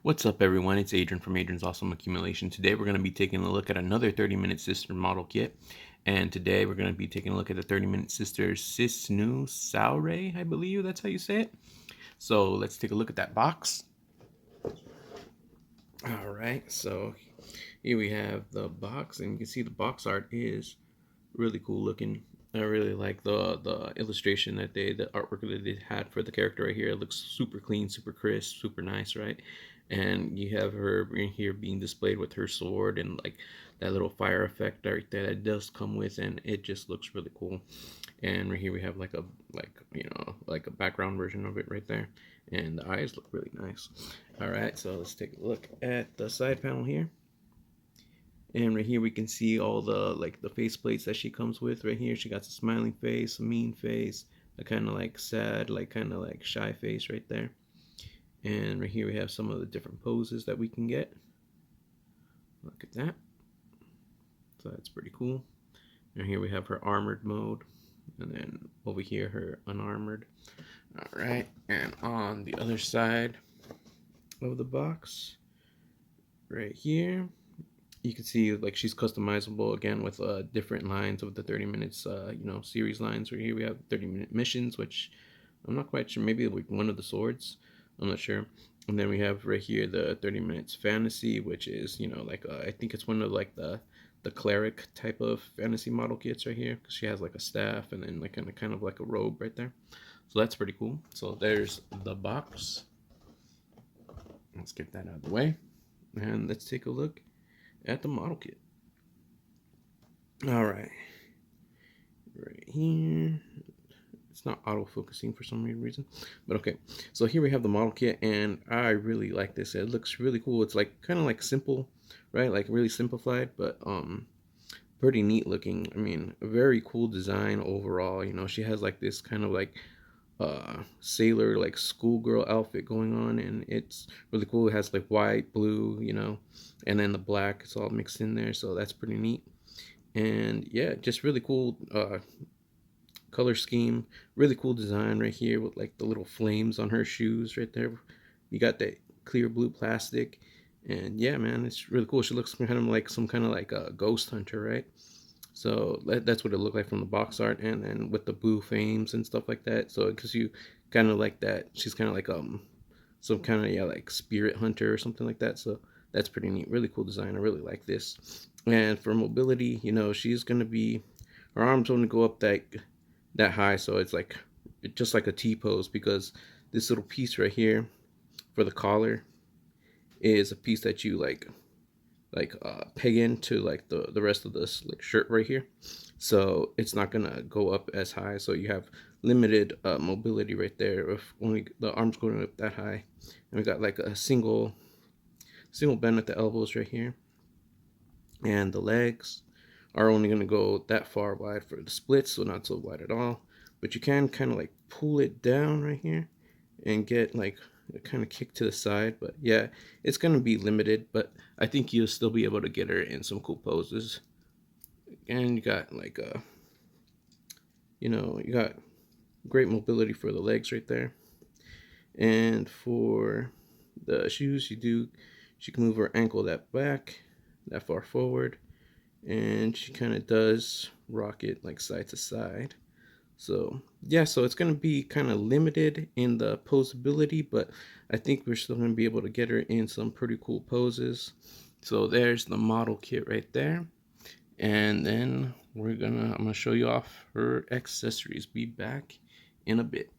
What's up, everyone? It's Adrian from Adrian's Awesome Accumulation. Today we're going to be taking a look at another 30-minute sister model kit. And today we're going to be taking a look at the 30-minute sister Sis-Noo Sourei, I believe that's how you say it. So let's take a look at that box. Alright, so here we have the box, and you can see the box art is really cool looking. I really like the illustration that the artwork that they had for the character right here. It looks super clean, super crisp, super nice, right? And you have her in here being displayed with her sword and like that little fire effect right there that does come with, and it just looks really cool. And right here we have like a background version of it right there, and the eyes look really nice. All right, so let's take a look at the side panel here. And right here we can see all the face plates that she comes with. Right here she got a smiling face, a mean face, a kind of like sad, like kind of like shy face right there. And right here we have some of the different poses that we can get. Look at that. So that's pretty cool. And here we have her armored mode, and then over here her unarmored. All right, and on the other side of the box, right here, you can see like she's customizable again with different lines of the 30 minutes series lines. Right here we have 30-minute missions, which I'm not quite sure, maybe like one of the swords, I'm not sure. And then we have right here the 30 minutes fantasy, which is I think it's one of like the cleric type of fantasy model kits right here, because she has like a staff and then like kind of like a robe right there. So that's pretty cool. So there's the box. Let's get that out of the way, and let's take a look at the model kit. All right here, it's not auto-focusing for some weird reason, but okay. So here we have the model kit, and I really like this. It looks really cool. It's like kind of like simple, right? Like really simplified, but pretty neat looking. I mean, a very cool design overall. She has like this kind of like sailor, like schoolgirl outfit going on, and it's really cool. It has like white, blue, and then the black. It's all mixed in there, so that's pretty neat. And yeah, just really cool color scheme, really cool design right here with like the little flames on her shoes right there. You got that clear blue plastic, and yeah, man, it's really cool. She looks kind of like some kind of like a ghost hunter, right? So that's what it looked like from the box art, and then with the blue flames and stuff like that. So because you kind of like that, she's kind of like some kind of like spirit hunter or something like that. So that's pretty neat. Really cool design. I really like this. And for mobility, she's gonna be, her arms only go up that high, so it's like just like a T pose, because this little piece right here for the collar is a piece that you peg into like the rest of this like shirt right here, so it's not gonna go up as high, so you have limited mobility right there if only the arms going up that high. And we got like a single bend at the elbows right here, and the legs are only going to go that far wide for the splits, so not so wide at all. But you can kind of like pull it down right here and get like a kind of kick to the side. But yeah, it's going to be limited, but I think you'll still be able to get her in some cool poses. And you got like you got great mobility for the legs right there. And for the shoes, she can move her ankle that far forward, and she kind of does rock it like side to side. So yeah, so it's going to be kind of limited in the posability, but I think we're still going to be able to get her in some pretty cool poses. So there's the model kit right there, and then I'm gonna show you off her accessories. Be back in a bit.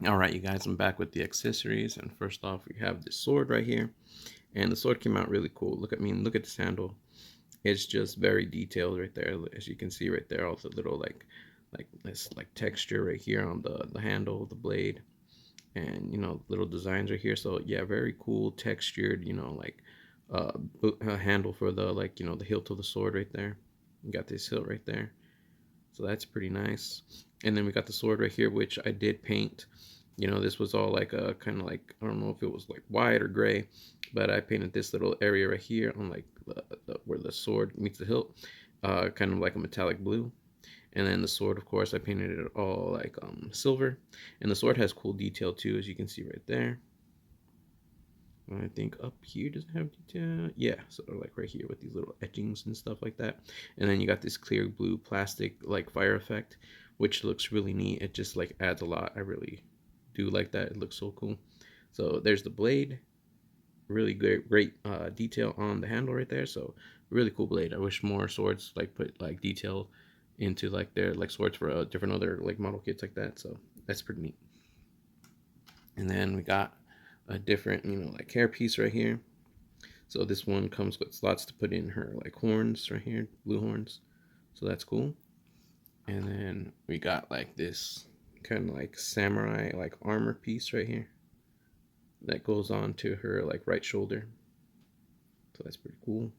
All right, you guys, I'm back with the accessories, and first off we have this sword right here, and the sword came out really cool. Look at this handle. It's just very detailed right there, as you can see right there. All the little this like texture right here on the handle, the blade, and little designs right here. So yeah, very cool textured, handle for the the hilt of the sword right there. You got this hilt right there, so that's pretty nice. And then we got the sword right here, which I did paint. This was all like a kind of like, I don't know if it was like white or gray, but I painted this little area right here on like where the sword meets the hilt, kind of like a metallic blue. And then the sword, of course, I painted it all like silver. And the sword has cool detail too, as you can see right there. I think up here doesn't have detail. Yeah, so like right here with these little etchings and stuff like that. And then you got this clear blue plastic like fire effect, which looks really neat. It just like adds a lot. I really do like that. It looks so cool. So there's the blade. Really great detail on the handle right there. So really cool blade. I wish more swords like put like detail into like their like swords for different other like model kits like that. So that's pretty neat. And then we got a different, like hair piece right here. So this one comes with slots to put in her like horns right here, blue horns. So that's cool. And then we got like this kind of like samurai like armor piece right here that goes on to her like right shoulder. So that's pretty cool.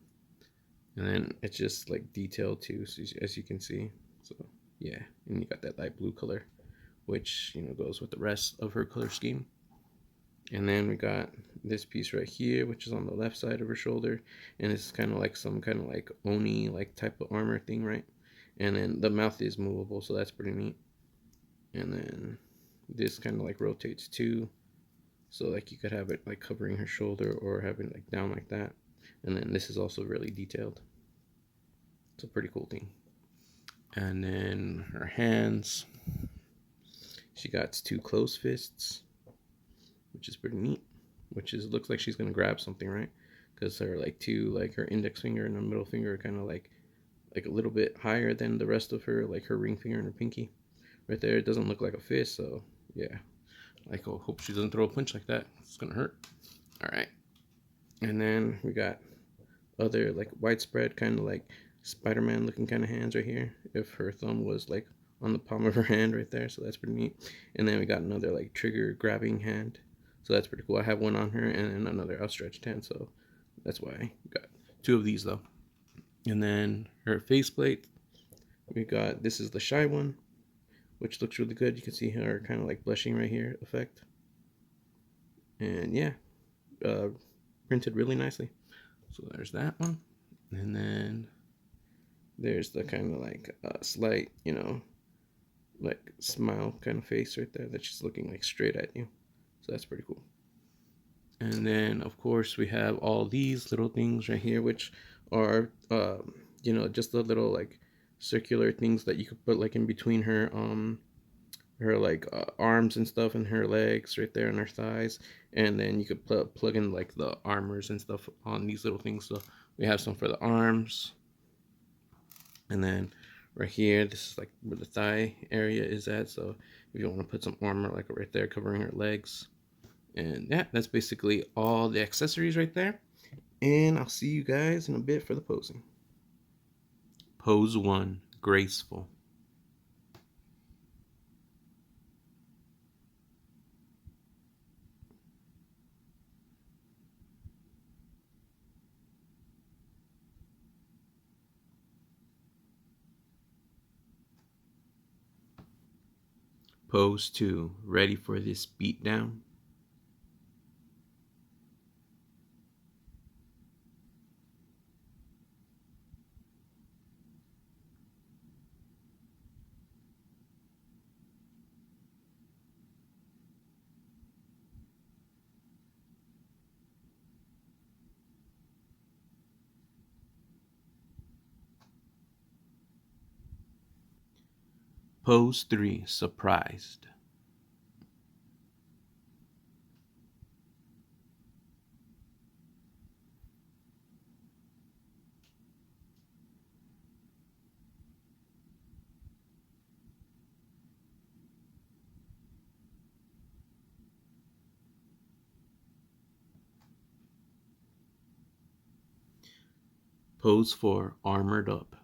And then it's just like detailed too, so as you can see. So yeah, and you got that light blue color, which goes with the rest of her color scheme. And then we got this piece right here, which is on the left side of her shoulder, and it's kind of like some kind of like oni like type of armor thing, right? And then the mouth is movable, so that's pretty neat. And then this kind of like rotates too, so like you could have it like covering her shoulder or having it like down like that. And then this is also really detailed. It's a pretty cool thing. And then her hands, she got two closed fists, which is pretty neat. Which is looks like she's gonna grab something, right? Because her like two like her index finger and her middle finger are kind of like a little bit higher than the rest of her, like her ring finger and her pinky. Right there, it doesn't look like a fist, so yeah. Like, oh, hope she doesn't throw a punch like that. It's gonna hurt. All right. And then we got other like widespread kind of like Spider-Man looking kind of hands right here. If her thumb was like on the palm of her hand right there, so that's pretty neat. And then we got another like trigger grabbing hand, so that's pretty cool. I have one on her and another outstretched hand, so that's why I got two of these though. And then her faceplate, we got this is the shy one, which looks really good. You can see her kind of like blushing right here effect. And yeah, uh, printed really nicely. So there's that one. And then there's the kind of like slight, like smile kind of face right there that she's looking like straight at you. So that's pretty cool. And then of course we have all these little things right here, which are just the little like circular things that you could put like in between her like arms and stuff and her legs right there and her thighs, and then you could plug in like the armors and stuff on these little things. So we have some for the arms, and then right here this is like where the thigh area is at, so if you want to put some armor like right there covering her legs. And yeah, that's basically all the accessories right there, and I'll see you guys in a bit for the posing. Pose 1, graceful. Pose 2, ready for this beatdown. Pose 3, surprised. Pose 4, armored up.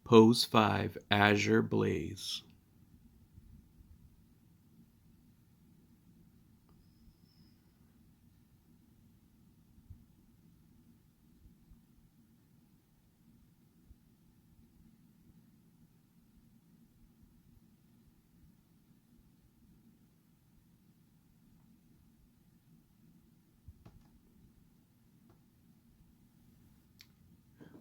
Pose 5, azure blaze.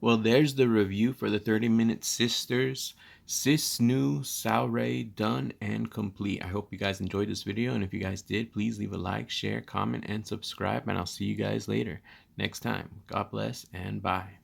Well, there's the review for the 30-minute sisters. Sis-Noo Sourei, done and complete. I hope you guys enjoyed this video, and if you guys did, please leave a like, share, comment, and subscribe, and I'll see you guys later next time. God bless and bye.